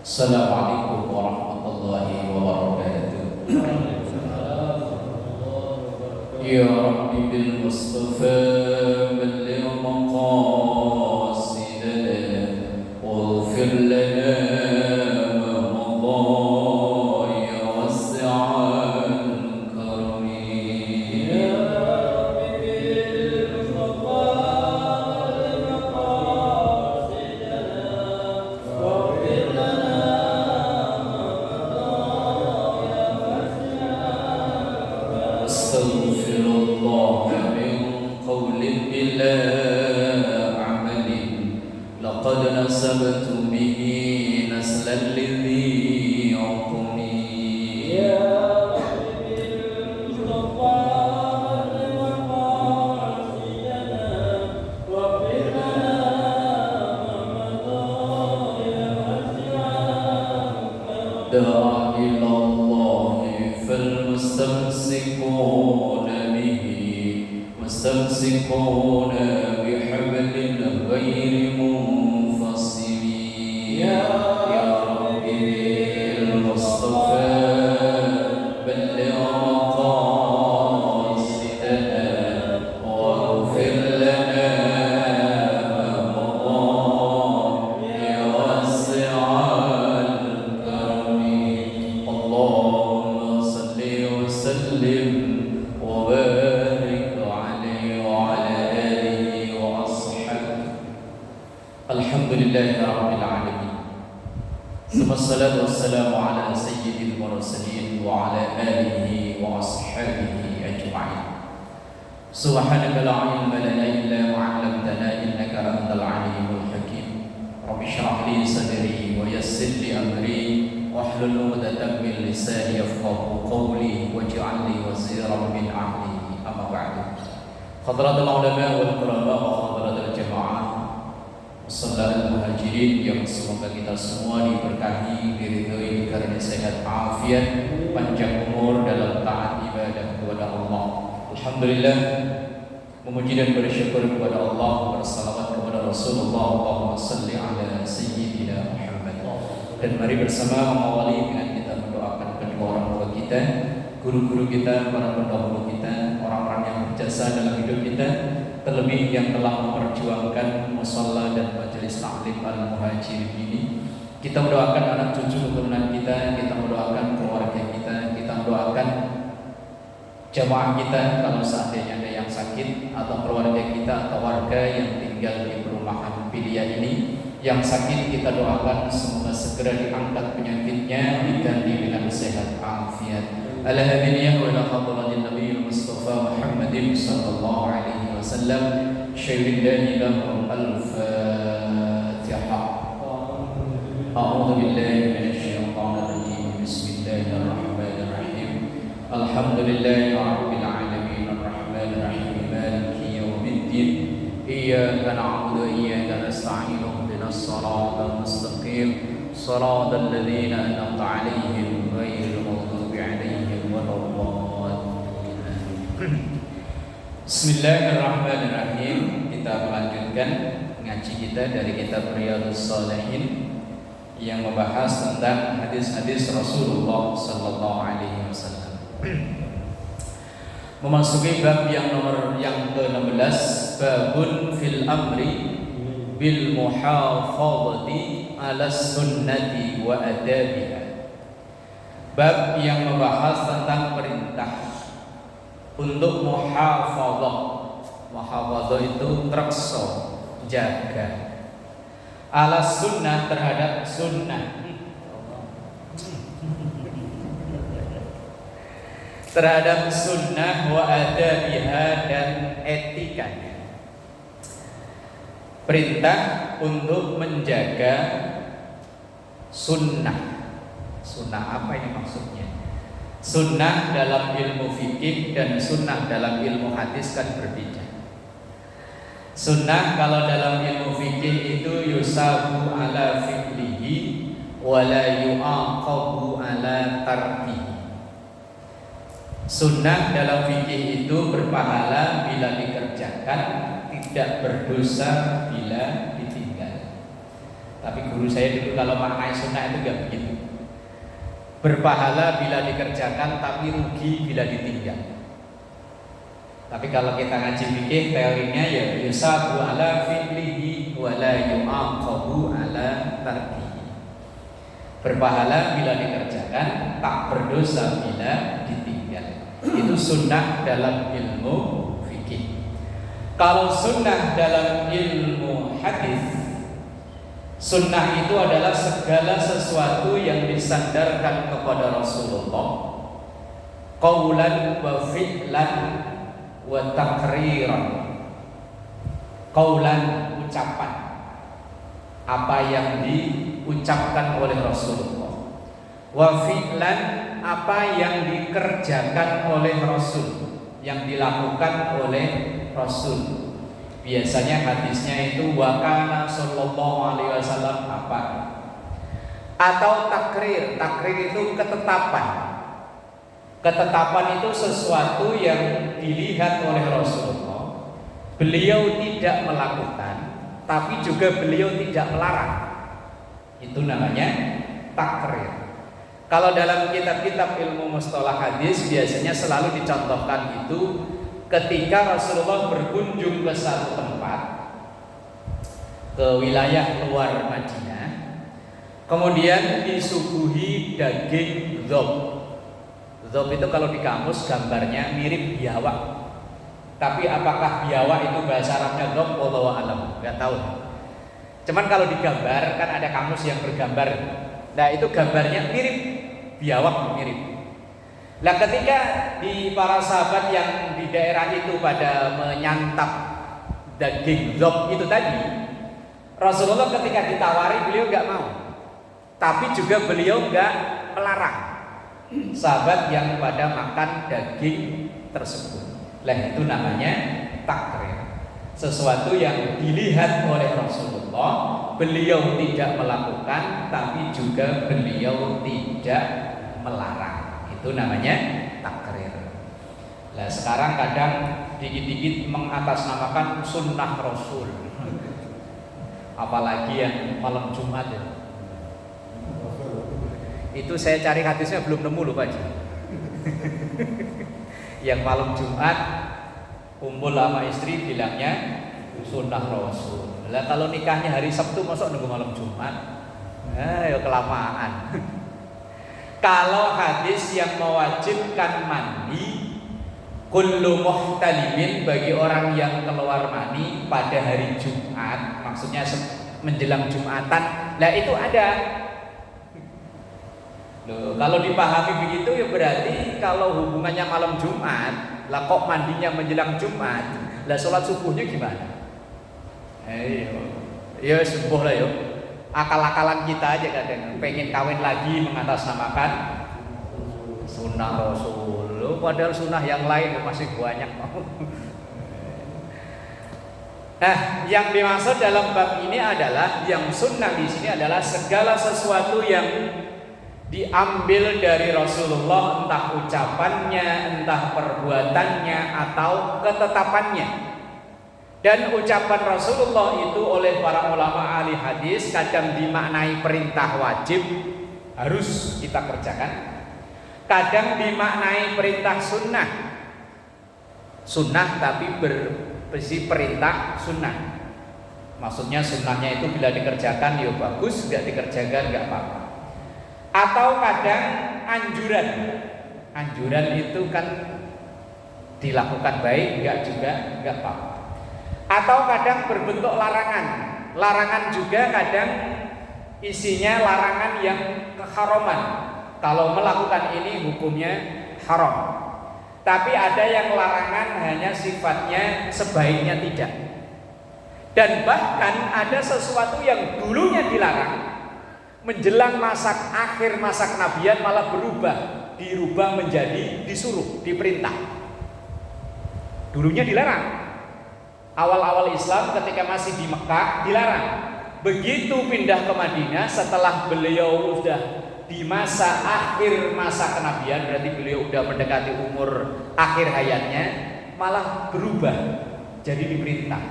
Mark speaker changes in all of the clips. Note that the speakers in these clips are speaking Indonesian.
Speaker 1: Assalamualaikum warahmatullahi wabarakatuh. Ya Rabbi bil Mustafa balligh maqasidana waghfir lana ma madha ya wasi'al karami. Ya Rabbi bil Mustafa balligh maqasidana waghfir lana astaghfirullah min qawlin bila amalin laqad nasabtu bihi naslan lidhi uqmi. Ya Rabbi bil Mustafa balligh maqasidana waghfir lana ma madha ya wasi'al da'a ilallahi فالمستمسكون به مستمسكون بحبل غير منفصل. يا ربي بالمصطفى بلغ مقاصدنا واغفر لنا ما مضى يا واسع الكرم. اللهم صل وسلم وبارك عليه وعلى آله وأصحابه. الحمد لله رب العالمين. ثم الصلاة والسلام على سيد المرسلين وعلى آله وأصحابه أجمعين. سبحانك لا علم لنا إلا ما علمتنا إنك أنت العليم الحكيم. رب اشرح لي صدري ويسر لي أمري واحلل عقدة من لساني يفقهوا قولي واجعل لي وزيرا من أهلي. أما بعد. حضرات العلماء والقرباء وحضرات الجماعة Saudara muhajirin yang semoga kita semua diberkahi, diridhoi, dikarunia sehat afiat, panjang umur dalam taat ibadah kepada Allah. Alhamdulillah, memuji dan bersyukur kepada Allah, bersalawat kepada Rasulullah. Allahumma salli ala sayyidina Muhammad. Dan mari bersama mengawali dengan kita mendoakan kedua orang tua kita, guru-guru kita, para pendahulu kita, orang-orang yang berjasa dalam hidup kita, terlebih yang telah memperjuangkan musalla dan majelis taklim al-muhajirin ini. Kita mendoakan anak cucu keturunan kita, kita mendoakan keluarga kita, kita mendoakan jamaah kita kalau seandainya ada yang sakit, atau keluarga kita atau warga yang tinggal di perumahan pilihan ini yang sakit, kita doakan semoga segera diangkat penyakitnya, diganti dengan sehat afiat. Alhamdulillah wa ila hadratin nabiyil mustafa Muhammadin sallallahu alaihi wasallam. Syairillah lahum al-Fatihah. A'udzu billahi minasyaitonir rajim. Bismillahirrahmanirrahim. Alhamdulillahi rabbil alamin arrahmanir rahim maliki yaumiddin. Iyyaka na'budu wa iyyaka nasta'in. Ihdinas siratal mustaqim. Siratal ladzina an'amta 'alaihim ghairil maghdubi 'alaihim waladdallin. Bismillahirrahmanirrahim. Kita melanjutkan ngaji kita dari kitab Riyadhus Shalihin yang membahas tentang hadis-hadis Rasulullah sallallahu alaihi wasallam. Memasuki bab yang ke-16, babun fil amri bil muhafadhati ala sunnati wa adabiha. Bab yang membahas tentang perintah untuk muhafadhah. Muhafadhah itu trekso, jaga. Ala sunnah, terhadap sunnah. Terhadap sunnah wa adabiha, dan etikanya. Perintah untuk menjaga sunnah. Sunnah apa ini maksudnya? Sunnah dalam ilmu fikih dan sunnah dalam ilmu hadis kan berbeda. Sunnah kalau dalam ilmu fikih itu yusabu ala fi'lihi wa la yu'aqabu ala tarkihi. Sunnah dalam fikih itu berpahala bila dikerjakan, tidak berdosa bila ditinggal. Tapi guru saya dulu kalau maknai sunnah itu nggak begitu. Berpahala bila dikerjakan, tapi rugi bila ditinggal. Tapi kalau kita ngaji fikih, teorinya ya yusabu ala fi'lihi wa la yu'aqabu ala tarkihi. Berpahala bila dikerjakan, tak berdosa bila ditinggal. Itu sunnah dalam ilmu fikih. Kalau sunnah dalam ilmu hadis, sunnah itu adalah segala sesuatu yang disandarkan kepada Rasulullah, qaulan wa fi'lan wa taqriran. Qaulan, ucapan, apa yang diucapkan oleh Rasulullah. Wa fi'lan, apa yang dikerjakan oleh Rasul, yang dilakukan oleh Rasul. Biasanya hadisnya itu wa kana sallallahu alaihi wasallam apa. Atau takrir. Takrir itu ketetapan. Ketetapan itu sesuatu yang dilihat oleh Rasulullah. Beliau tidak melakukan, tapi juga beliau tidak melarang. Itu namanya takrir. Kalau dalam kitab-kitab ilmu mustalah hadis biasanya selalu dicontohkan itu ketika Rasulullah berkunjung ke satu tempat, ke wilayah luar Madinah, kemudian disuguhi daging dzab. Dzab itu kalau di kamus gambarnya mirip biawak. Tapi apakah biawak itu bahasa Arabnya dzab? Wallahu a'lam, enggak tahu. Cuman kalau digambar kan ada kamus yang bergambar. Nah, itu gambarnya mirip biawak, mirip. Nah, ketika di para sahabat yang di daerah itu pada menyantap daging dzab itu tadi, Rasulullah ketika ditawari beliau enggak mau. Tapi juga beliau enggak melarang sahabat yang pada makan daging tersebut. Nah, itu namanya takrir. Sesuatu yang dilihat oleh Rasulullah, beliau tidak melakukan, tapi juga beliau tidak melarang. Itu namanya takrir. Nah, sekarang kadang dikit-dikit mengatasnamakan sunnah Rasul. Apalagi yang malam Jumat ya. Itu saya cari hadisnya belum nemu loh Pak Haji. Yang malam Jumat kumpul sama istri bilangnya sunnah Rasul. Lah kalau nikahnya hari Sabtu masuk nunggu malam Jumat? Ya kelamaan. Kalau hadis yang mewajibkan mandi kullu muhtalimin, bagi orang yang keluar mani pada hari Jumat, maksudnya menjelang Jumatan. Lah itu ada. Loh, kalau dipahami begitu ya berarti kalau hubungannya malam Jumat, lah kok mandinya menjelang Jumat, lah sholat subuhnya gimana? Ya subuh lah yuk. Akal-akalan kita aja kadang pengen kawin lagi mengatasnamakan sunnah Rasul. Loh, padahal sunnah yang lain masih banyak. Nah, yang dimaksud dalam bab ini adalah yang sunnah di sini adalah segala sesuatu yang diambil dari Rasulullah, entah ucapannya, entah perbuatannya, atau ketetapannya. Dan ucapan Rasulullah itu oleh para ulama ahli hadis kadang dimaknai perintah wajib, harus kita kerjakan. Kadang dimaknai perintah sunnah, sunnah tapi berisi perintah sunnah. Maksudnya sunnahnya itu bila dikerjakan ya bagus, tidak dikerjakan nggak apa-apa. Atau kadang anjuran. Anjuran itu kan dilakukan baik, enggak juga enggak apa-apa. Atau kadang berbentuk larangan. Larangan juga kadang isinya larangan yang keharaman. Kalau melakukan ini hukumnya haram. Tapi ada yang larangan hanya sifatnya sebaiknya tidak. Dan bahkan ada sesuatu yang dulunya dilarang, menjelang akhir masa kenabian malah dirubah menjadi disuruh, diperintah. Dulunya dilarang. Awal-awal Islam ketika masih di Mekah dilarang. Begitu pindah ke Madinah setelah beliau sudah di akhir masa kenabian, berarti beliau sudah mendekati umur akhir hayatnya, malah berubah jadi diperintah.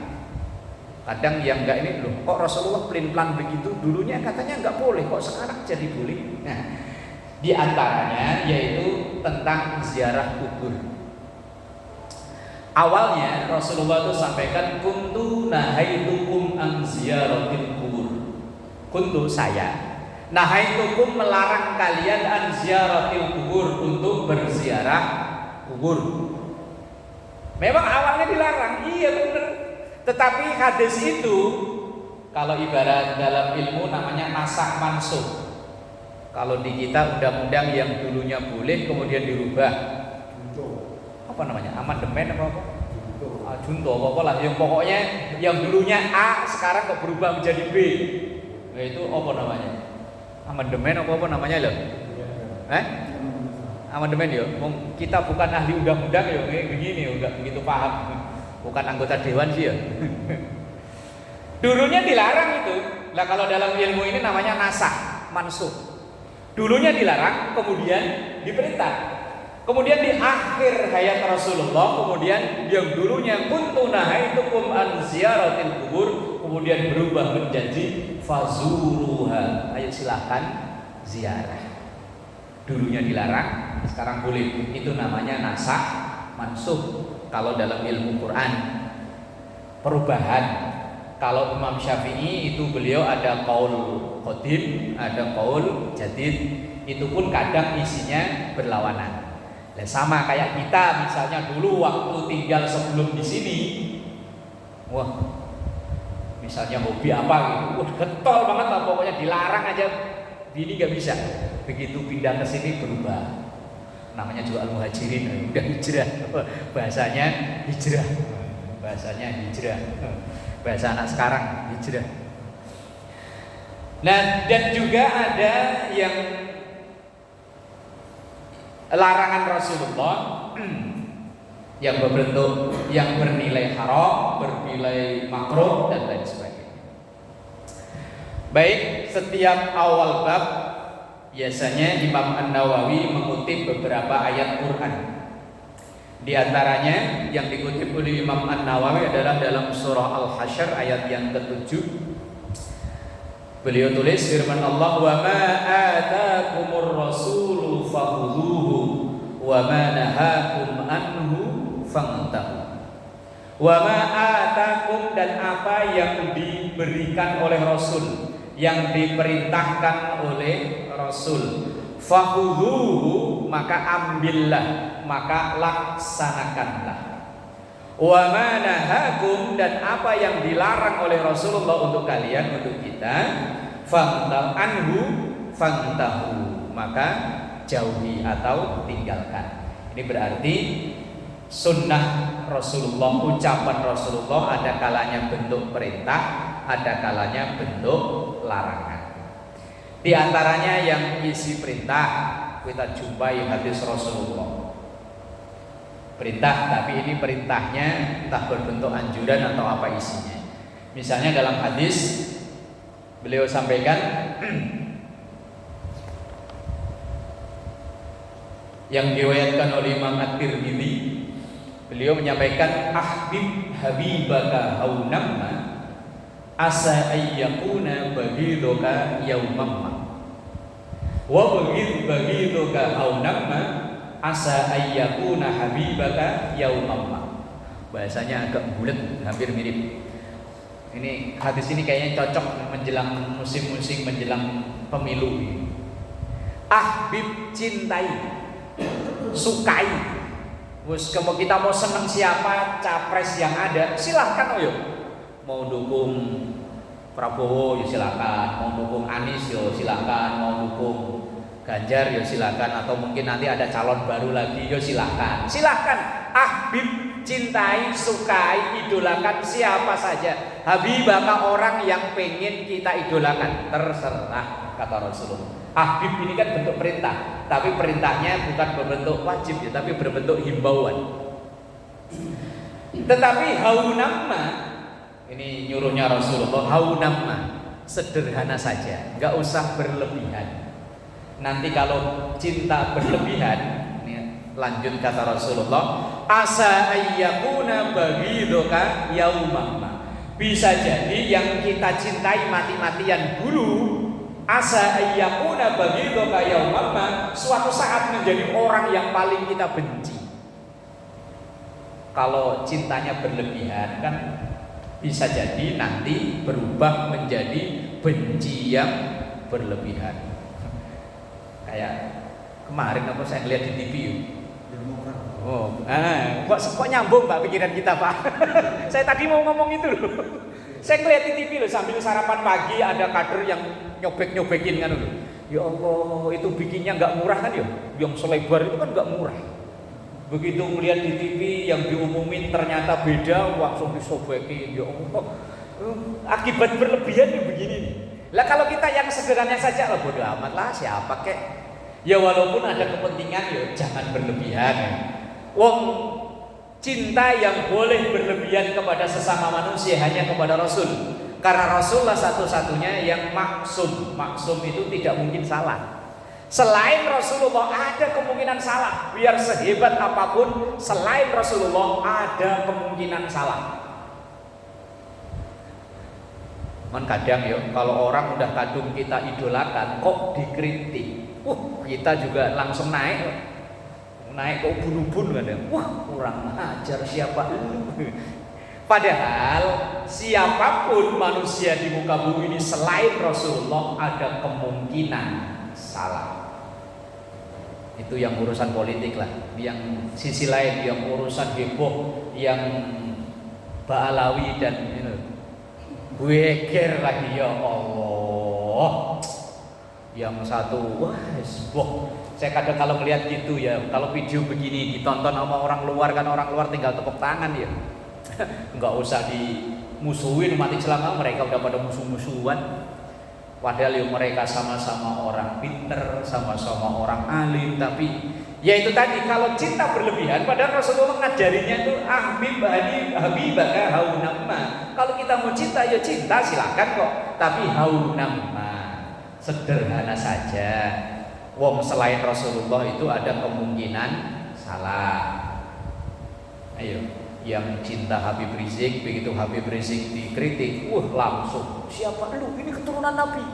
Speaker 2: Kadang yang enggak ini loh, kok Rasulullah pelin-pelan begitu, dulunya katanya enggak boleh, kok sekarang jadi boleh. Nah, di antaranya yaitu tentang ziarah kubur. Awalnya Rasulullah itu sampaikan kuntu nahaitukum an ziyaratil kubur. Kuntu saya nahaitukum melarang kalian an ziyaratil kubur, untuk berziarah kubur. Memang awalnya dilarang, iya benar. Tetapi hadis itu kalau ibarat dalam ilmu namanya nasak mansuh. Kalau di kita undang-undang yang dulunya boleh kemudian dirubah. Apa namanya? Amandemen apa? Junto apa lah. Yang pokoknya yang dulunya A sekarang kok berubah menjadi B. Nah, itu apa namanya? Amandemen apa namanya loh? Amandemen ya. Kita bukan ahli undang-undang ya, begini enggak begitu paham. Bukan anggota dewan sih ya. Dulunya dilarang itu. Lah kalau dalam ilmu ini namanya nasakh mansuh. Dulunya dilarang, kemudian diperintah. Kemudian di akhir hayat Rasulullah, kemudian yang dulunya kuntu nahaitukum an ziyaratil kubur, kemudian berubah menjadi fazuruha. Ayo silahkan ziarah. Dulunya dilarang, sekarang boleh. Itu namanya nasakh mansuh. Kalau dalam ilmu Quran, perubahan. Kalau Imam Syafi'i itu beliau ada qaul qadim, ada qaul jadid. Itu pun kadang isinya berlawanan. Dan sama kayak kita misalnya dulu waktu tinggal sebelum di sini, wah, misalnya hobi apa gitu, wah getol banget lah, pokoknya dilarang aja. Ini nggak bisa. Begitu pindah ke sini berubah. Namanya juga al-muhajirin, udah hijrah. Bahasanya hijrah. Bahasa anak sekarang hijrah. Nah, dan juga ada yang larangan Rasulullah yang berbentuk, yang bernilai haram, bernilai makruh dan lain sebagainya. Baik, setiap awal bab biasanya Imam An-Nawawi mengutip beberapa ayat Quran. Di antaranya yang dikutip oleh Imam An-Nawawi adalah dalam surah Al-Hasyr ayat yang ke-7. Beliau tulis firman Allah, "Wa ma ataakumur rasulu fakhudhuhu wa ma nahakum anhu fantahu." Wa ma ataakum, dan apa yang diberikan oleh Rasul, yang diperintahkan oleh Rasul, fakhudhuhu, maka ambillah, maka laksanakanlah. Wa ma nahakum, dan apa yang dilarang oleh Rasulullah untuk kalian, untuk kita, fantahu, maka jauhi atau tinggalkan. Ini berarti sunnah Rasulullah, ucapan Rasulullah ada kalanya bentuk perintah, ada kalanya bentuk larangan. Di antaranya yang isi perintah kita jumpai hadis Rasulullah. Perintah, tapi ini perintahnya entah berbentuk anjuran atau apa isinya. Misalnya dalam hadis beliau sampaikan yang diriwayatkan oleh Imam At-Tirmidzi, beliau menyampaikan ahbib habibaka haunamma asa ayyakuna baghiduka yaumamma wa baghiduka haunamma asa ayyakuna habibaka yaumamma. Bahasanya agak bulat, hampir mirip. Ini hadis ini kayaknya cocok menjelang musim-musim menjelang pemilu. Ahbib, cintai, sukai. Kalau kita mau senang siapa capres yang ada, silahkan yo. Mau dukung Prabowo ya silakan, mau dukung Anies yo silakan, mau dukung Ganjar ya silakan, atau mungkin nanti ada calon baru lagi ya silakan. Silakan ahbib, cintai, sukai, idolakan siapa saja. Habibaka, orang yang pengen kita idolakan, terserah, kata Rasulullah. Ahbib ini kan bentuk perintah, tapi perintahnya bukan berbentuk wajib ya, tapi berbentuk himbauan. Tetapi haunamma, ini nyuruhnya Rasulullah, haunamma, sederhana saja, nggak usah berlebihan. Nanti kalau cinta berlebihan, ini lanjut kata Rasulullah, asa ayyakuna baghiduka yaumamma, Bisa jadi yang kita cintai mati-matian dulu, asa ayyakuna baghidaka yaumamma, suatu saat menjadi orang yang paling kita benci. Kalau cintanya berlebihan kan bisa jadi nanti berubah menjadi benci yang berlebihan. Kayak kemarin apa saya lihat di TV. Kok nyambung Pak pikiran kita Pak? Saya tadi mau ngomong itu loh. Saya ngeliat di TV loh sambil sarapan pagi ada kader yang nyobek-nyobekin kan loh. Ya Allah, itu bikinnya nggak murah kan ya? Yang selebar itu kan nggak murah. Begitu melihat di TV yang diumumin ternyata beda, langsung disobekin. Ya Allah, akibat berlebihan ya begini nih. Lah kalau kita yang sederhana saja lah bodo amat lah siapa kek. Ya walaupun ada kepentingan ya jangan berlebihan. Wong cinta yang boleh berlebihan kepada sesama manusia hanya kepada Rasul. Karena Rasulullah satu-satunya yang maksum. Maksum itu tidak mungkin salah. Selain Rasulullah ada kemungkinan salah. Biar sehebat apapun, selain Rasulullah ada kemungkinan salah. Man kadang ya kalau orang udah kadung kita idolakan kok dikritik, kita juga langsung naik ke ubun-ubun kadang. Wah, kurang ajar siapa lu. Padahal siapapun manusia di muka bumi ini selain Rasulullah ada kemungkinan salah. Itu yang urusan politik lah. Yang sisi lain yang urusan heboh, yang Ba'alawi dan Bueger lagi ya Allah. Yang satu wah boh. Saya kadang kalau melihat gitu ya, kalau video begini ditonton sama orang luar kan orang luar tinggal tepuk tangan ya. Enggak usah dimusuhin mati celaka, mereka udah pada musuh-musuhan. Padahal ya mereka sama-sama orang pinter, sama-sama orang alim, tapi ya itu tadi kalau cinta berlebihan, padahal Rasulullah ngajarinya itu habibaka haunamma. Kalau kita mau cinta ya cinta silakan kok, tapi haunamma sederhana saja. Wong selain Rasulullah itu ada kemungkinan salah. Ayo, yang cinta Habib Rizik, begitu Habib Rizik dikritik, langsung siapa lu? Ini keturunan Nabi.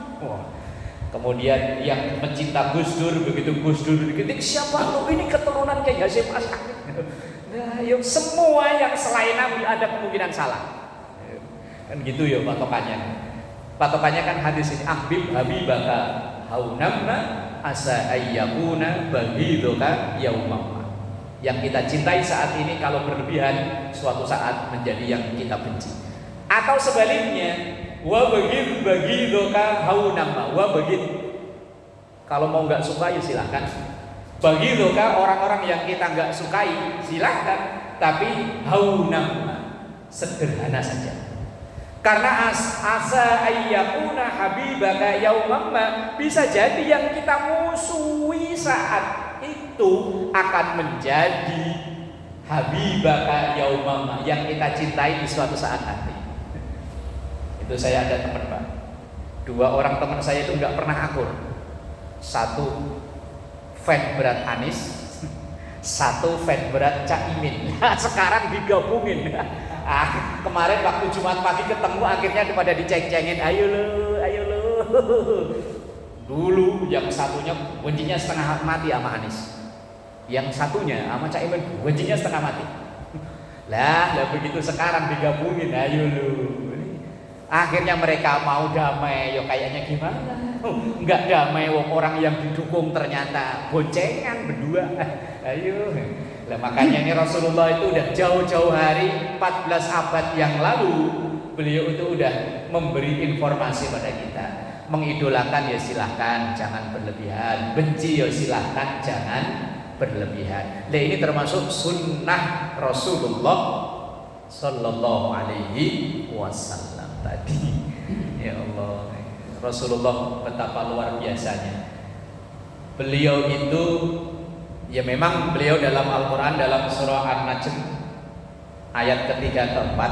Speaker 2: Kemudian yang mencinta Gus Dur, begitu Gus Dur dikritik, siapa lu? Ini keturunan Kiai Hasyim Asy'ari. Nah, yang semua yang selain Nabi ada kemungkinan salah. Kan gitu ya patokannya. Patokannya kan hadis ini, habibaka haunamma asa ayyakuna baghidaka yaumamma. Yang kita cintai saat ini kalau berlebihan suatu saat menjadi yang kita benci. Atau sebaliknya, wa baghidaka haunamma, wa baghid. Kalau mau nggak suka ya silahkan. Baghidaka orang-orang yang kita nggak sukai silahkan, tapi haunamma sederhana saja. Karena asa ayyakuna habibaka yaumamma, bisa jadi yang kita musuhi saat itu akan menjadi habibaka yaumamma, yang kita cintai di suatu saat nanti. Itu saya ada teman Pak, 2 orang teman saya itu nggak pernah akur. Satu fan berat Anies, satu fan berat Caimin. Sekarang digabungin. Kemarin waktu Jumat pagi ketemu akhirnya pada diceng-cengin, ayo lo. Dulu yang satunya bencinya setengah mati sama Anies, yang satunya sama Caimin bencinya setengah mati. Lah begitu sekarang digabungin, ayo lo. Akhirnya mereka mau damai, yo kayaknya gimana? Enggak damai, orang yang didukung ternyata boncengan berdua. Ayo. Lah makanya ini Rasulullah itu udah jauh-jauh hari 14 abad yang lalu beliau itu udah memberi informasi pada kita. Mengidolakan ya silahkan, jangan berlebihan. Benci ya silahkan, jangan berlebihan. Nah ini termasuk sunnah Rasulullah Sallallahu Alaihi Wasallam tadi. Ya Allah, Rasulullah betapa luar biasanya. Beliau itu ya memang beliau dalam Al-Quran dalam surah An-Najm ayat ketiga keempat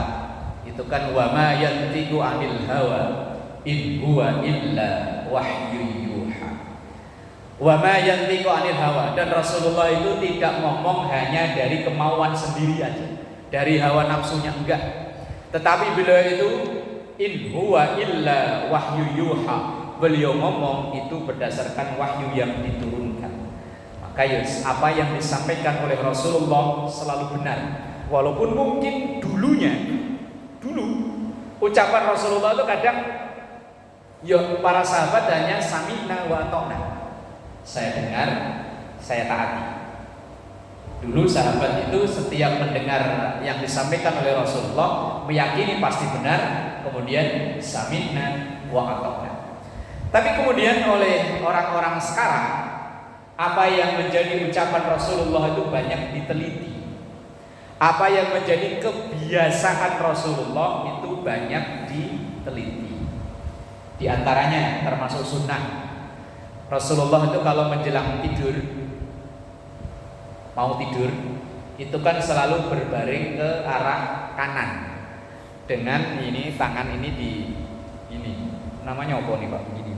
Speaker 2: itu kan wa ma yantiqu 'anil hawa in huwa illa wahyu yuha. Wa ma yantiqu 'anil hawa, dan Rasulullah itu tidak ngomong hanya dari kemauan sendiri aja, dari hawa nafsunya enggak, Tetapi beliau itu in huwa illa wahyu yuha. Beliau ngomong itu berdasarkan wahyu yang diturunkan. Maka apa yang disampaikan oleh Rasulullah selalu benar. Walaupun mungkin dulu ucapan Rasulullah itu kadang ya para sahabat hanya sami'na wa ata'na. Saya dengar, saya taati. Dulu sahabat itu setiap mendengar yang disampaikan oleh Rasulullah meyakini pasti benar, kemudian sami'na wa ata'na. Tapi kemudian oleh orang-orang sekarang, apa yang menjadi ucapan Rasulullah itu banyak diteliti. Apa yang menjadi kebiasaan Rasulullah itu banyak diteliti. Di antaranya termasuk sunnah. Rasulullah itu kalau menjelang tidur, mau tidur, itu kan selalu berbaring ke arah kanan dengan ini tangan ini di ini. Namanya apa nih Pak? Begini.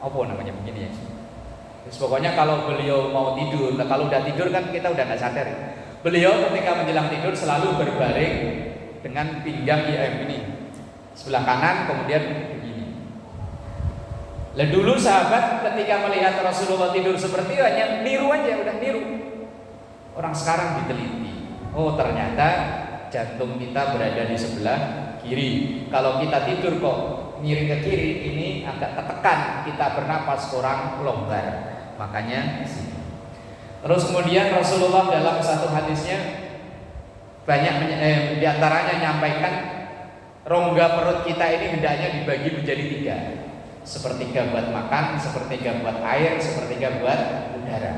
Speaker 2: Apa namanya begini ya? Terus pokoknya kalau beliau mau tidur, kalau udah tidur kan kita udah nggak sadar. Beliau ketika menjelang tidur selalu berbaring dengan pinggang ini sebelah kanan, kemudian begini. Lah dulu sahabat ketika melihat Rasulullah tidur seperti itu hanya niru aja, udah niru. Orang sekarang diteliti. Oh ternyata jantung kita berada di sebelah kiri. Kalau kita tidur kok miring ke kiri, ini agak tertekan, kita bernapas kurang longgar. Makanya terus kemudian Rasulullah dalam satu hadisnya banyak diantaranya menyampaikan rongga perut kita ini hendaknya dibagi menjadi 3, sepertiga buat makan, sepertiga buat air, sepertiga buat udara.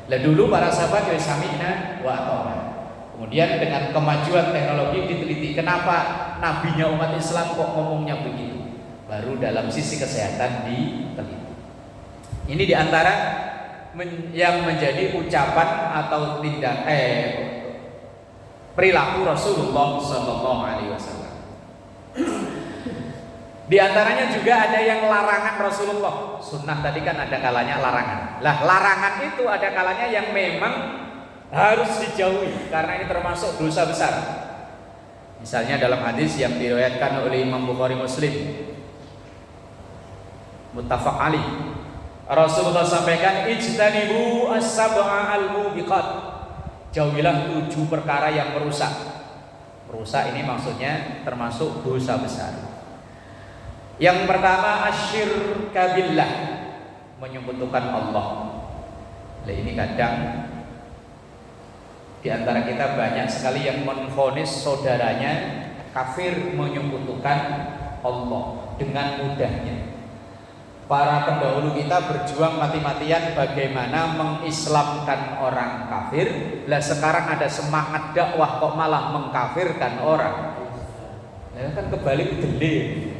Speaker 2: Lah dulu para sahabat ya sami'na wa ata'na. Kemudian dengan kemajuan teknologi diteliti kenapa nabinya umat Islam kok ngomongnya begitu. Baru dalam sisi kesehatan diteliti. Ini diantara yang menjadi ucapan atau tindak perilaku Rasulullah Sallallahu Alaihi Wasallam. Di antaranya juga ada yang larangan Rasulullah. Sunnah tadi kan ada kalanya larangan. Lah larangan itu ada kalanya yang memang harus dijauhi karena ini termasuk dosa besar. Misalnya dalam hadis yang diriwayatkan oleh Imam Bukhari Muslim, muttafaq alaih, Rasulullah sampaikan ijtanibu as-sab'a al-mubiqat. Jauhilah 7 perkara yang merusak. Merusak ini maksudnya termasuk dosa besar. Yang pertama asyirka billah, menyekutukan Allah. Nah, ini kadang di antara kita banyak sekali yang menvonis saudaranya kafir, menyekutukan Allah dengan mudahnya. Para pendahulu kita berjuang mati-matian bagaimana mengislamkan orang kafir. Lah sekarang ada semangat dakwah kok malah mengkafirkan orang. Nah, kan kebalik delik.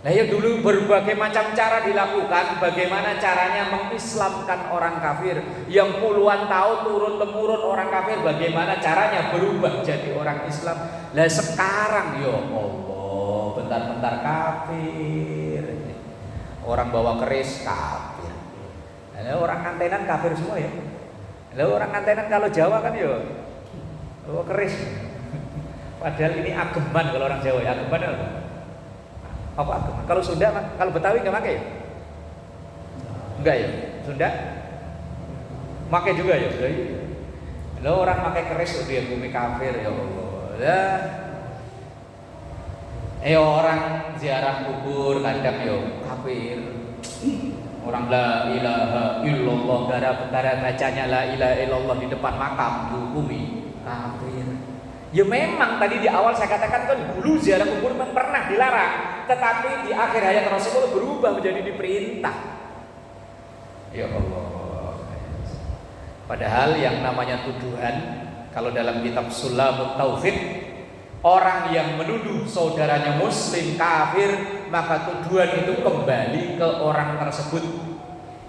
Speaker 2: Nah ya dulu berbagai macam cara dilakukan bagaimana caranya mengislamkan orang kafir. Yang puluhan tahun turun-temurun orang kafir bagaimana caranya berubah jadi orang Islam. Lah sekarang ya Allah bentar-bentar kafir. Orang bawa keris kafir. Nah, orang kantenan kafir semua ya. Lalu orang kantenan kalau Jawa kan ya bawa keris. Padahal ini ageman kalau orang Jawa ya, ageman apa ageman? Kalau Sunda, kalau Betawi nggak pakai ya? Enggak ya? Sunda? Pakai juga ya? Lalu orang pakai keris dia bumi kafir ya Allah. Orang ziarah kubur kadang yo kafir. Orang la ilaha illallah gara-gara bacanya la ilaha illallah di depan makam dihukumi kafir. Ya memang tadi di awal saya katakan kan dulu ziarah kubur memang pernah dilarang, tetapi di akhir hayat Rasulullah berubah menjadi diperintah. Ya Allah. Padahal yang namanya tuduhan kalau dalam kitab Sulamut Taufik, orang yang menuduh saudaranya muslim kafir, maka tuduhan itu kembali ke orang tersebut.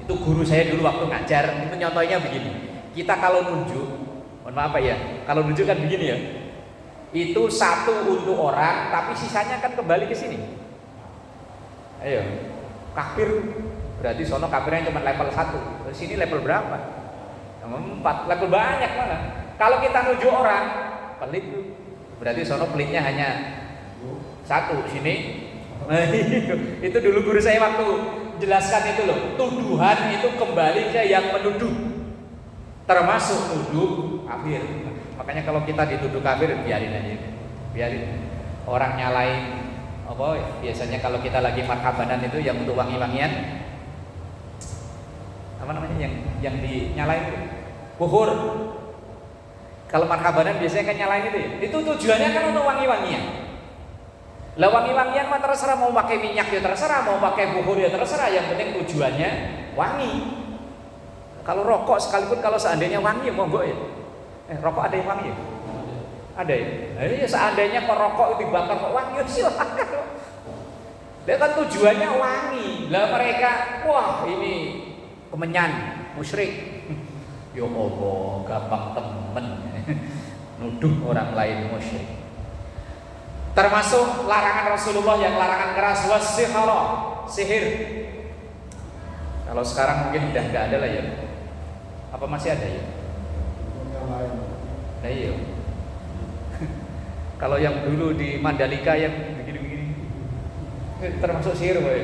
Speaker 2: Itu guru saya dulu waktu ngajar, itu nyontohnya begini. Kita kalau nunjuk, mohon maaf ya, kalau nunjuk kan begini ya. Itu satu untuk orang, tapi sisanya kan kembali ke sini. Ayo, kafir berarti sono kafirnya cuma level 1. Di sini level berapa? 4, level banyak mana. Kalau kita nunjuk orang, pelit tuh. Berarti sono pelitnya hanya satu, sini. Itu dulu guru saya waktu jelaskan itu loh. Tuduhan itu kembali ke yang menuduh, termasuk nuduh kafir. Makanya kalau kita dituduh kafir, biarin aja, biarin. Orang nyalain apa? Biasanya kalau kita lagi marhabanan itu yang untuk wangi-wangian, apa namanya, yang dinyalain itu? Buhur. Kalau marhabanan biasanya kan nyalain itu ya. Itu tujuannya kan untuk wangi-wangian. Lah wangi-wangian mah terserah, mau pakai minyak ya terserah, mau pakai buhur ya terserah, yang penting tujuannya wangi. Kalau rokok sekalipun kalau seandainya wangi, monggo ya. Rokok ada yang wangi ya? Ada ya? Ya seandainya kok rokok dibakar kok wangi, ya silakan. Dia kan tujuannya wangi. Lah mereka, wah ini kemenyan, musyrik. Ya Allah, gampang temen nuduh orang lain musyrik. Termasuk larangan Rasulullah yang larangan keras, wasihara, sihir. Kalau sekarang mungkin udah nggak ada lah ya. Apa masih ada ya? Nah iya. Kalau yang dulu di Mandalika yang begini-begini, termasuk sihir boy.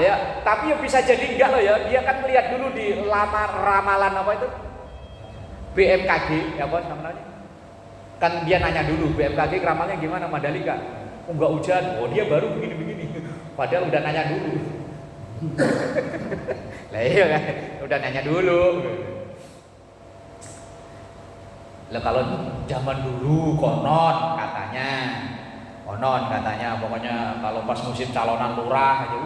Speaker 2: Ya, tapi ya bisa jadi enggak loh ya. Dia kan melihat dulu di ramalan apa itu? BMKG, ya apa namanya? Kan dia nanya dulu, BMKG ramalnya gimana Mandalika? Enggak hujan. Oh, dia baru begini-begini. Padahal udah nanya dulu. Lah iya kan, udah nanya dulu. Lah kalau zaman dulu konon katanya pokoknya kalau pas musim calonan lurah aja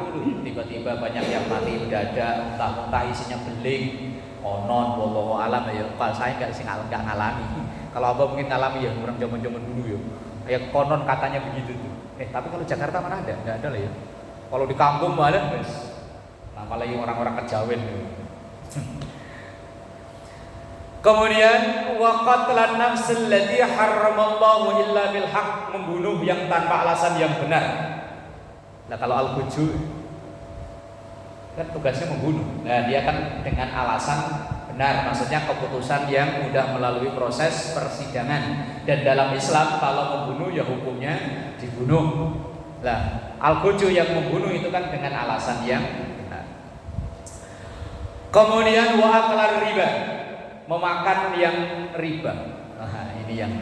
Speaker 2: tiba-tiba banyak yang mati mendadak, muntah-muntah isinya beling. Konon wallahu alam ya. Kalau saya enggak ngalami. Kalau Abah mungkin ngalami ya, orang zaman-zaman dulu ya. Kayak konon katanya begitu tuh. Tapi kalau Jakarta mana ada? Enggak ada lah ya. Kalau di kampung malah wes. Nah, apalagi orang-orang kejawen gitu. Kemudian waqatlan nafsil ladzi harramallahu illa bil haqq, membunuh yang tanpa alasan yang benar. Nah, kalau al-fuju kan tugasnya membunuh. Nah, dia kan dengan alasan benar, maksudnya keputusan yang sudah melalui proses persidangan. Dan dalam Islam kalau membunuh ya hukumnya dibunuh. Nah, al-fuju yang membunuh itu kan dengan alasan yang benar. Kemudian wa aklar riba, memakan yang riba. Nah, ini yang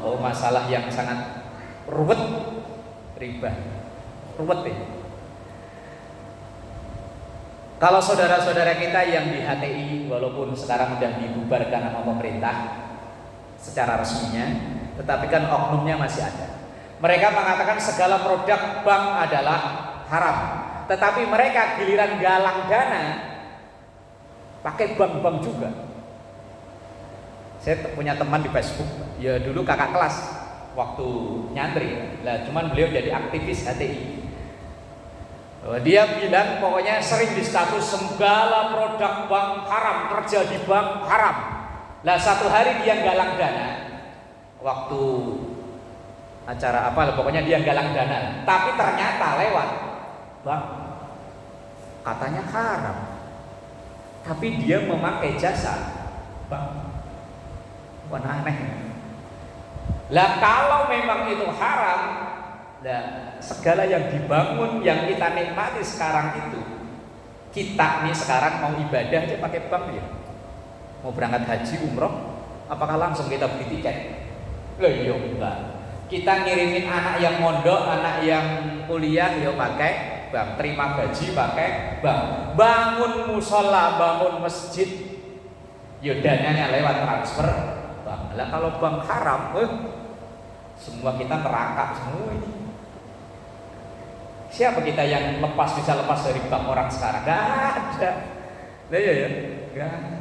Speaker 2: masalah yang sangat ruwet, riba. Ruwet ya. Kalau saudara-saudara kita yang di HTI, walaupun sekarang sudah dibubarkan sama pemerintah secara resminya, tetapi kan oknumnya masih ada. Mereka mengatakan segala produk bank adalah haram, tetapi mereka giliran galang dana pakai bank-bank juga. Saya punya teman di Facebook, ya dulu kakak kelas waktu nyantri, lah cuman beliau jadi aktivis HTI. Dia bilang pokoknya sering di status segala produk bank haram, kerja di bank haram. Lah satu hari dia galang dana, waktu acara apa, pokoknya dia galang dana, tapi ternyata lewat bank, katanya haram, tapi dia memakai jasa bank. Wah, aneh. Lah kalau memang itu haram, nah, segala yang dibangun yang kita nikmati sekarang itu, kita nih sekarang mau ibadah aja pakai bank ya. Mau berangkat haji umroh, apakah langsung kita beli tiket? Loh iya enggak. Kita ngirimin anak yang mondok, anak yang kuliah ya pakai bank, terima gaji pakai bank, bangun musola, bangun masjid, ya dananya lewat transfer bank. Lah kalau bank haram, semua kita neraka semua ini. Siapa kita yang bisa lepas dari bank orang sekarang? Gak ada. Nah, ya, gak ada.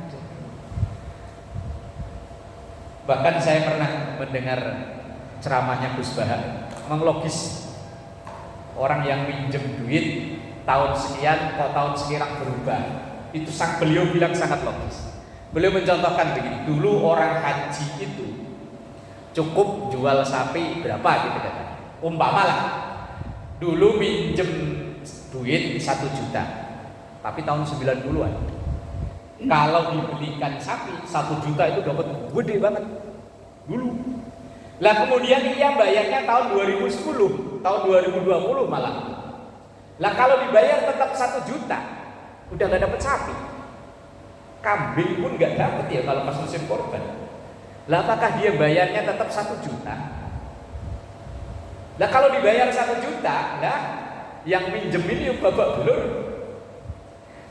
Speaker 2: Bahkan saya pernah mendengar ceramahnya Gus Bahar, memang logis. Orang yang minjem duit tahun sekian, kok tahun sekian berubah. Itu beliau bilang sangat logis. Beliau mencontohkan begini, dulu orang haji itu cukup jual sapi berapa gitu katanya. Umpamalah dulu minjem duit 1 juta, tapi tahun 90-an Kalau dibelikan sapi 1 juta itu dapat gede banget dulu. Lah kemudian ia bayarnya tahun 2010, tahun 2020 malah. Lah kalau dibayar tetap 1 juta, udah nggak dapat sapi. Kambing pun nggak dapat ya kalau pas musim korban. Lah apakah dia bayarnya tetap 1 juta? Lah kalau dibayar 1 juta, lah yang minjem ini babak belur.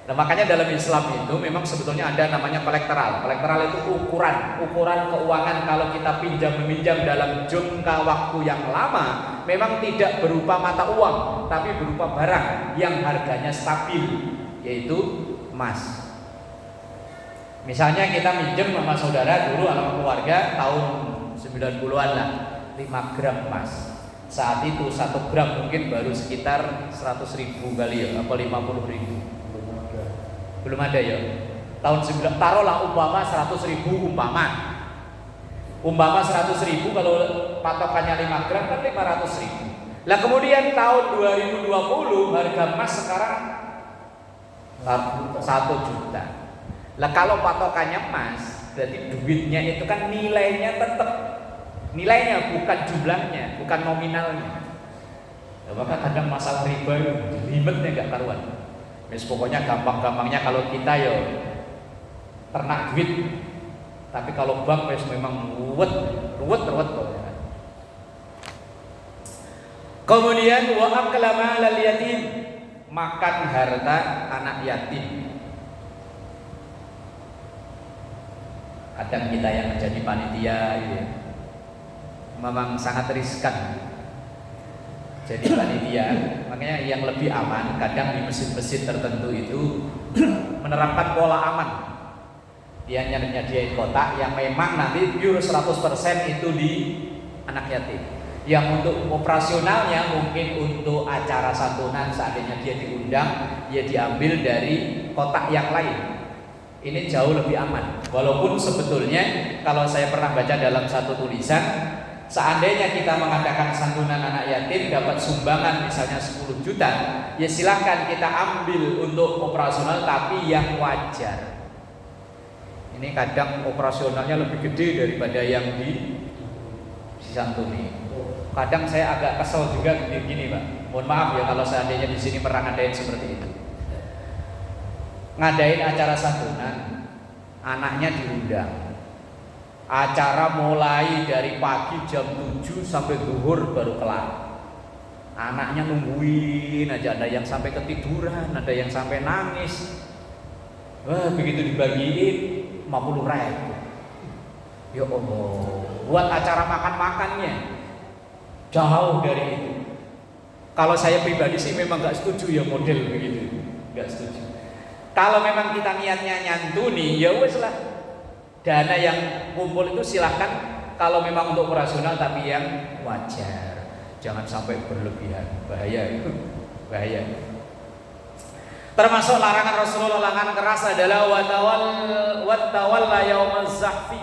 Speaker 2: Nah makanya dalam Islam itu memang sebetulnya ada namanya kolektoral. Kolektoral itu ukuran keuangan kalau kita pinjam meminjam dalam jangka waktu yang lama, memang tidak berupa mata uang, tapi berupa barang yang harganya stabil, yaitu emas. Misalnya kita minjem sama saudara dulu sama keluarga tahun 90-an lah, 5 gram emas. Saat itu 1 gram mungkin baru sekitar 100.000 kali ya, apa 50.000. Belum ada ya. Tahun 9 taruhlah umpama 100.000 umpama 100.000 kalau patokannya 5 gram kan 500.000. Lah kemudian tahun 2020 harga emas sekarang 1 juta. Lah kalau patokannya emas, berarti duitnya itu kan nilainya tetap nilainya, bukan jumlahnya, bukan nominalnya. Ya, maka kadang masalah riba ribetnya gak karuan. Mis pokoknya gampang-gampangnya kalau kita ya ternak duit, tapi kalau bank wis memang ruwet pokoknya. Kemudian wa akla malal yatim, makan harta anak yatim. Kadang kita yang menjadi panitia ya, memang sangat riskan jadi panitia. Makanya yang lebih aman kadang di masjid-masjid tertentu itu menerapkan pola aman. Dia nyediain kotak yang memang nanti pure 100% itu di anak yatim. Yang untuk operasionalnya mungkin untuk acara santunan seandainya dia diundang, dia diambil dari kotak yang lain. Ini jauh lebih aman. Walaupun sebetulnya kalau saya pernah baca dalam satu tulisan, seandainya kita mengadakan santunan anak yatim dapat sumbangan misalnya 10 juta, ya silahkan kita ambil untuk operasional tapi yang wajar. Ini kadang operasionalnya lebih gede daripada yang disantuni. Kadang saya agak kesel juga gini Pak. Mohon maaf ya kalau seandainya di sini pernah ngadain seperti itu. Ngadain acara santunan, anaknya diundang. Acara mulai dari pagi jam 7 sampai zuhur baru kelar. Anaknya nungguin aja, ada yang sampai ketiduran, ada yang sampai nangis. Wah, begitu dibagiin 50.000. Ya Allah, buat acara makan-makannya jauh dari itu. Kalau saya pribadi sih memang gak setuju ya model begitu, gak setuju. Kalau memang kita niatnya nyantuni, ya wes lah. Dana yang kumpul itu silahkan kalau memang untuk operasional tapi yang wajar. Jangan sampai berlebihan, bahaya itu, bahaya. Termasuk larangan Rasulullah, larangan keras adalah watawalla yaumaz zahfi,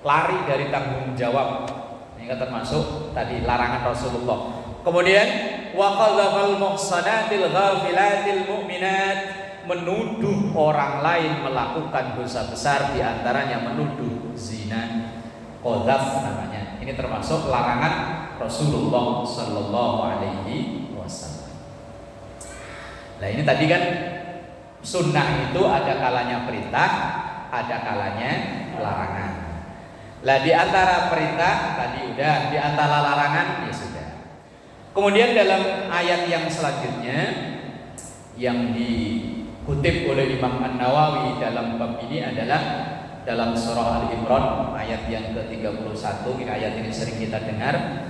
Speaker 2: lari dari tanggung jawab. Ini kan termasuk tadi larangan Rasulullah. Kemudian wa qadzafal muhsanatil ghafilatil mu'minat, menuduh orang lain melakukan dosa besar, diantaranya menuduh zina. Qadzaf namanya. Ini termasuk larangan Rasulullah Sallallahu Alaihi Wasallam. Nah ini tadi kan sunnah itu ada kalanya perintah, ada kalanya larangan. Lah di antara perintah tadi udah, di antara larangan ya sudah. Kemudian dalam ayat yang selanjutnya yang dikutip oleh Imam An-Nawawi dalam bab ini adalah dalam surah Al-Imran ayat yang ke-31. Ayat ini sering kita dengar.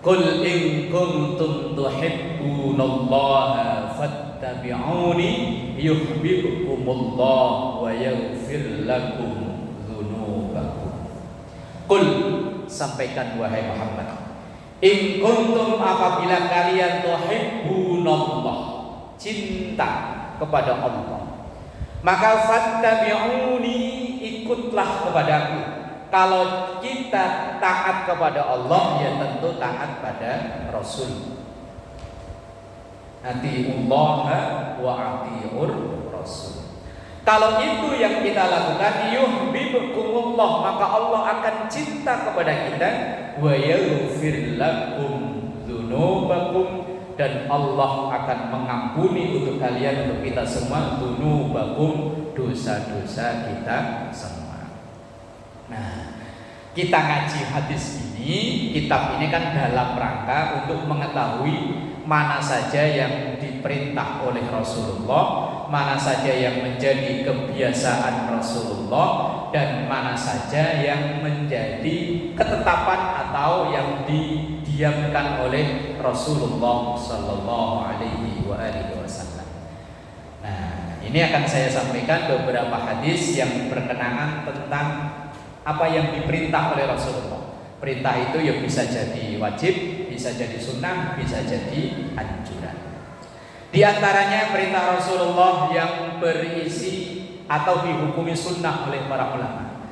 Speaker 2: Qul in kuntum tuhibbunallaha fattabi'uni yuhibbukumullah wa yaghfir lakum dzunubakum. Qul, sampaikan wahai Muhammad, in kuntum, apabila kalian tuhibbunallah, cinta kepada Allah, maka fattabi'uni, ikutlah kepadaku. Kalau kita taat kepada Allah, ya tentu taat pada Rasul. Atiullah wa atiur Rasul. Kalau itu yang kita lakukan, yuhibbukumullah, maka Allah akan cinta kepada kita, wa yaghfir lakum dzunubakum, dan Allah akan mengampuni untuk kalian, untuk kita semua, dzunubakum, dosa-dosa kita semua. Nah, kita ngaji hadis ini, kitab ini kan dalam rangka untuk mengetahui mana saja yang diperintah oleh Rasulullah, mana saja yang menjadi kebiasaan Rasulullah, dan mana saja yang menjadi ketetapan atau yang didiamkan oleh Rasulullah Sallallahu Alaihi Wasallam. Nah, ini akan saya sampaikan beberapa hadis yang berkenaan tentang apa yang diperintah oleh Rasulullah. Perintah itu ya bisa jadi wajib, bisa jadi sunnah, bisa jadi anjuran. Di antaranya perintah Rasulullah yang berisi atau dihukumi sunnah oleh para ulama.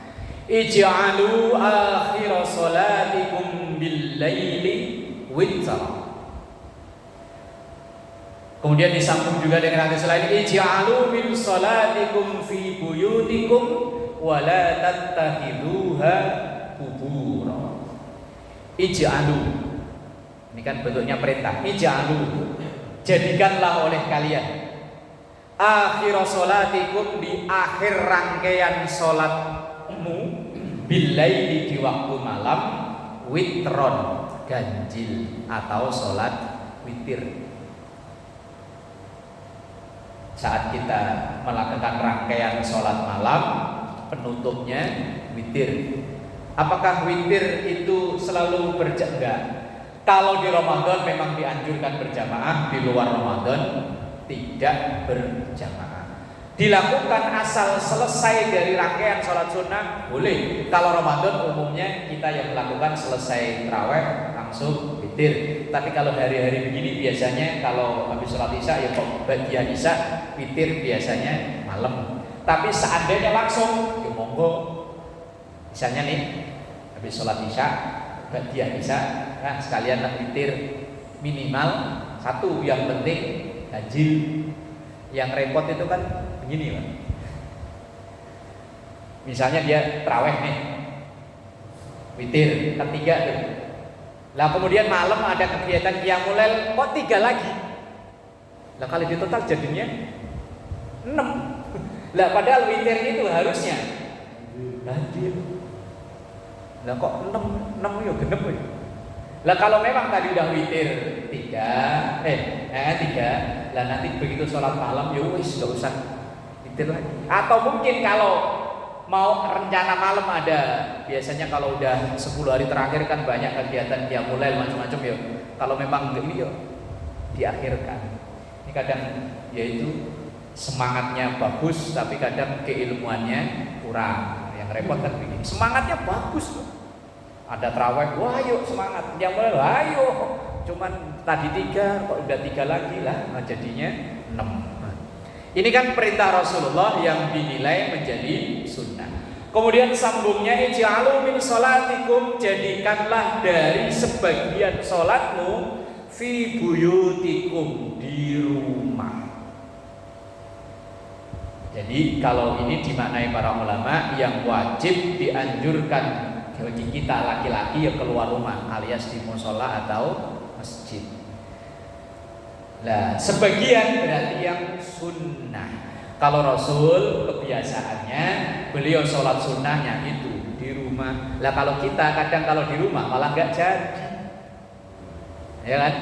Speaker 2: Ij'alu akhir salatikum bil laili witra. Kemudian disambung juga dengan hadis lain, ij'alu min salatikum fi buyutikum wa la tattakhiduha qubura. Ij'alu, ini kan bentuknya perintah. Ij'alu, jadikanlah oleh kalian akhir salatikum, di akhir rangkaian salatmu, billaili, di waktu malam, witron, ganjil atau salat witir. Saat kita melakukan rangkaian salat malam, penutupnya witir. Apakah witir itu selalu berjamaah? Kalau di Ramadan memang dianjurkan berjamaah, di luar Ramadan tidak berjamaah. Dilakukan asal selesai dari rangkaian sholat sunnah boleh. Kalau Ramadan umumnya kita yang melakukan selesai tarawih langsung witir. Tapi kalau hari-hari begini biasanya kalau habis sholat isya ya bagian isya, witir biasanya malam. Tapi seandainya langsung ya monggo. Misalnya nih habis sholat isya, bagian isya, nah sekalianlah witir minimal satu, yang penting ganjil. Yang repot itu kan begini, Pak. Misalnya dia tarawih nih, witir ketiga tuh. Lah kemudian malam ada kegiatan qiyamul lail, kok 3 lagi? Lah kalau di total jadinya 6. Lah padahal witir itu harusnya ganjil. Lah kok 6 ya genep ya. Lah kalau memang tadi udah witir 3, lah nanti begitu sholat malam ya wis enggak usah witir lagi. Atau mungkin kalau mau rencana malam ada, biasanya kalau udah 10 hari terakhir kan banyak kegiatan qiyamul lail macam-macam ya. Kalau memang ini ya diakhirkan. Ini kadang yaitu semangatnya bagus tapi kadang keilmuannya kurang. Yang repot kan begini. Semangatnya bagus loh. Ada tarawih, wah yuk semangat. Yang mulai, ayo. Cuman tadi 3, kok udah 3 lagi lah, nah jadinya 6. Nah, ini kan perintah Rasulullah yang dinilai menjadi sunnah. Kemudian sambungnya, ij'alu min salatikum, jadikanlah dari sebagian salatmu fi buyutikum, di rumah. Jadi kalau ini dimaknai para ulama, yang wajib dianjurkan bagi kita laki-laki ya keluar rumah alias di musola atau masjid. Nah, sebagian berarti yang sunnah. Kalau Rasul kebiasaannya beliau sholat sunnahnya itu di rumah. Lah kalau kita kadang kalau di rumah malah nggak jadi, ya kan?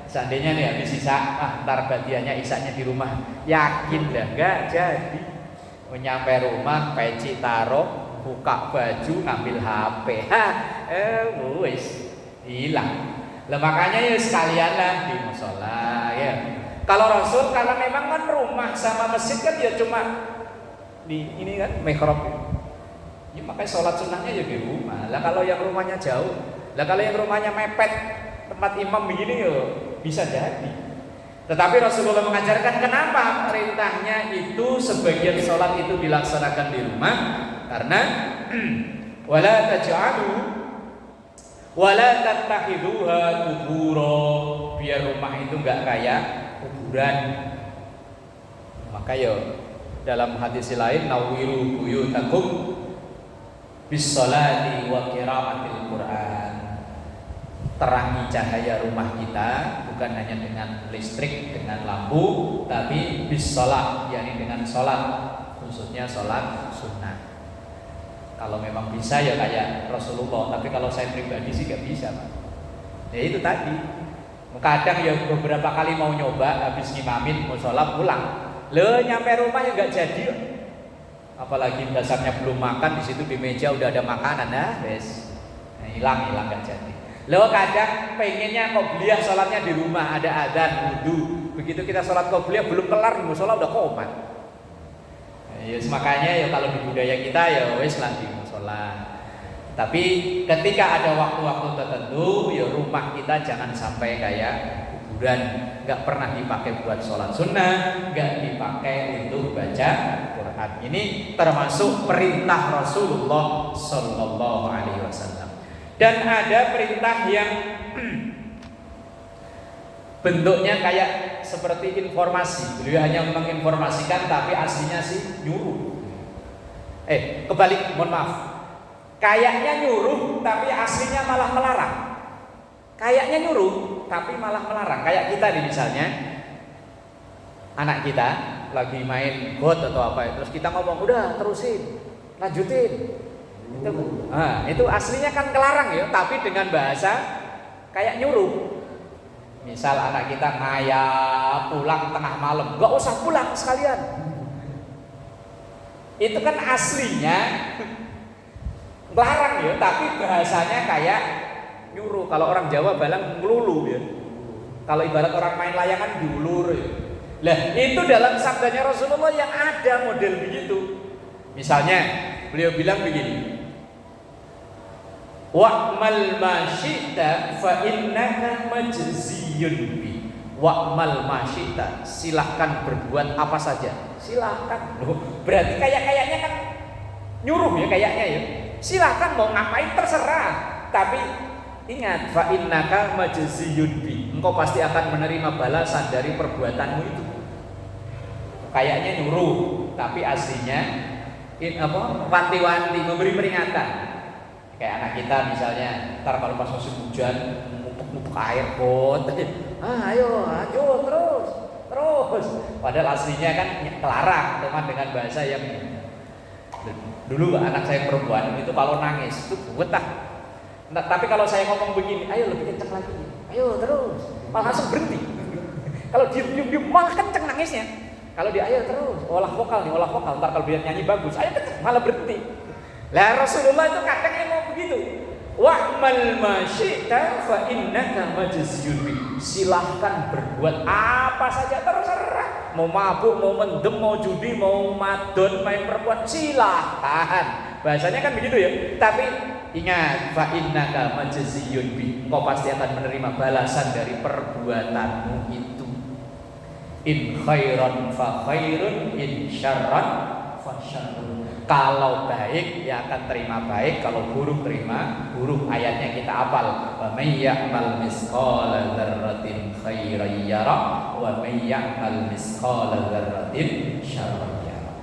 Speaker 2: Seandainya nih habis isya, ntar badiahnya isanya di rumah, yakin dah nggak jadi. Nyampe rumah, peci taruh, buka baju, ngambil HP, wis hilang. Lah makanya ya sekalian lah di musola ya. Kalau Rasul karena memang kan rumah sama masjid kan ya cuma di ini kan mihrab. Ya makanya sholat sunnahnya ya di rumah. Lah kalau yang rumahnya jauh, lah kalau yang rumahnya mepet tempat imam begini ya bisa jadi. Tetapi Rasulullah mengajarkan kenapa perintahnya itu sebagian sholat itu dilaksanakan di rumah, karena wala taj'alu wala tattakhiduha qubura, biar rumah itu enggak kayak kuburan. Maka ya dalam hadis lain, nawiru buyutakum bis-sholati wa qiraatil Qur'an. Terangi cahaya rumah kita bukan hanya dengan listrik, dengan lampu, tapi bis-sholat, yakni dengan sholat, khususnya sholat sunnah. Kalau memang bisa ya kayak Rasulullah, tapi kalau saya pribadi sih gak bisa, Pak. Ya itu tadi. Kadang ya beberapa kali mau nyoba, habis ngimamin mau sholat pulang, nyampe rumah ya gak jadi. Apalagi dasarnya belum makan, di situ di meja udah ada makanan, hilang gak jadi. Kadang pengennya qobliyah sholatnya di rumah, ada adzan, wudu. Begitu kita sholat qobliyah belum kelar, mau sholat udah komat. Ya makanya ya kalau di budaya kita ya wes lah di sholat. Tapi ketika ada waktu-waktu tertentu, ya rumah kita jangan sampai kayak kuburan, nggak pernah dipakai buat sholat sunnah, nggak dipakai untuk baca Quran. Ini termasuk perintah Rasulullah Shallallahu Alaihi Wasallam. Dan ada perintah yang bentuknya kayak seperti informasi. Beliau hanya menginformasikan, tapi aslinya sih nyuruh. Kebalik, mohon maaf. Kayaknya nyuruh, tapi aslinya malah melarang. Kayaknya nyuruh, tapi malah melarang. Kayak kita nih misalnya, anak kita lagi main God atau apa, terus kita ngomong, udah terusin, lanjutin. Itu aslinya kan kelarang ya, tapi dengan bahasa kayak nyuruh. Misal anak kita ngayap pulang tengah malam, gak usah pulang sekalian. Itu kan aslinya larang ya, tapi bahasanya kayak nyuruh. Kalau orang Jawa bilang ngelulu ya. Kalau ibarat orang main layangan diulur ya. Lah itu dalam sabdanya Rasulullah yang ada model begitu. Misalnya beliau bilang begini, wa'mal ma syi'ta fa innaka majziyun bi. Wa'mal ma syi'ta, silahkan berbuat apa saja. Silahkan. Berarti kayaknya kan nyuruh ya kayaknya ya. Silahkan mau ngapain terserah. Tapi ingat, fa innaka majziyun bi. Engkau pasti akan menerima balasan dari perbuatanmu itu. Kayaknya nyuruh, tapi aslinya wanti-wanti, memberi peringatan. Kayak anak kita misalnya, ntar kalau pas musim hujan mumpuk air pot, ayo terus. Padahal aslinya kan kelarang, teman dengan bahasa yang dulu anak saya perempuan itu kalau nangis itu betah. Tapi kalau saya ngomong begini, ayo lebih kencang lagi, ayo terus, malah langsung berhenti. Kalau diem malah kencang nangisnya. Kalau dia ayo terus, olah vokal. Ntar kalau dia nyanyi bagus, ayo kencang, malah berhenti. Lah Rasulullah itu kadang mau begitu. Wa'mal ma syi'ta fa innaka majziyun bi. Silahkan berbuat apa saja terserah. Mau mabuk, mau mendem, mau judi, mau madon, main perempuan, silahkan. Bahasanya kan begitu ya. Tapi ingat, fa innaka majziyun bi. Kau pasti akan menerima balasan dari perbuatanmu itu. In khairan fa khairun, in syarran fa syarrun. Kalau baik ya akan terima baik, kalau buruk terima buruk. Ayatnya kita hafal, wa may ya'mal misqala dzarratin khairan yara wa may ya'mal misqala dzarratin syarran yara.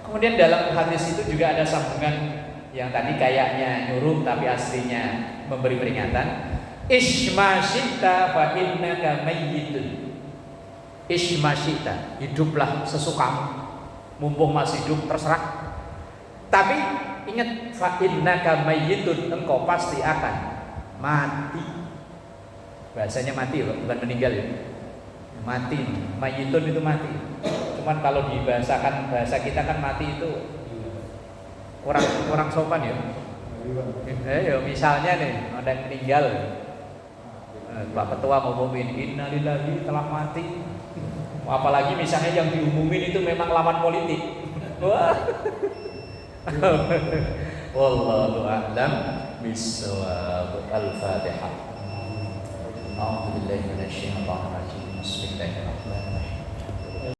Speaker 2: Kemudian dalam hadis itu juga ada sambungan yang tadi kayaknya nyuruh tapi aslinya memberi peringatan. Isma syi'ta fa innaka mayyitun. Isma syi'ta, hiduplah sesukamu. Mumpung masih hidup terserah. Tapi ingat, fa innaka mayyitun, engkau pasti akan mati. Bahasanya mati loh, bukan meninggal ya. Mati, mayyitun itu mati. Cuman kalau dibahasakan bahasa kita kan mati itu kurang sopan ya. Misalnya nih ada yang meninggal, Pak Ketua ngumumin innalillahi telah mati. Apalagi misalnya yang diumumin itu memang lawan politik. Wah. Wallahu a'lam bishawab. Al-Fatihah. A'udzu billahi minasyaitonir rajim. Bismillahirrahmanirrahim.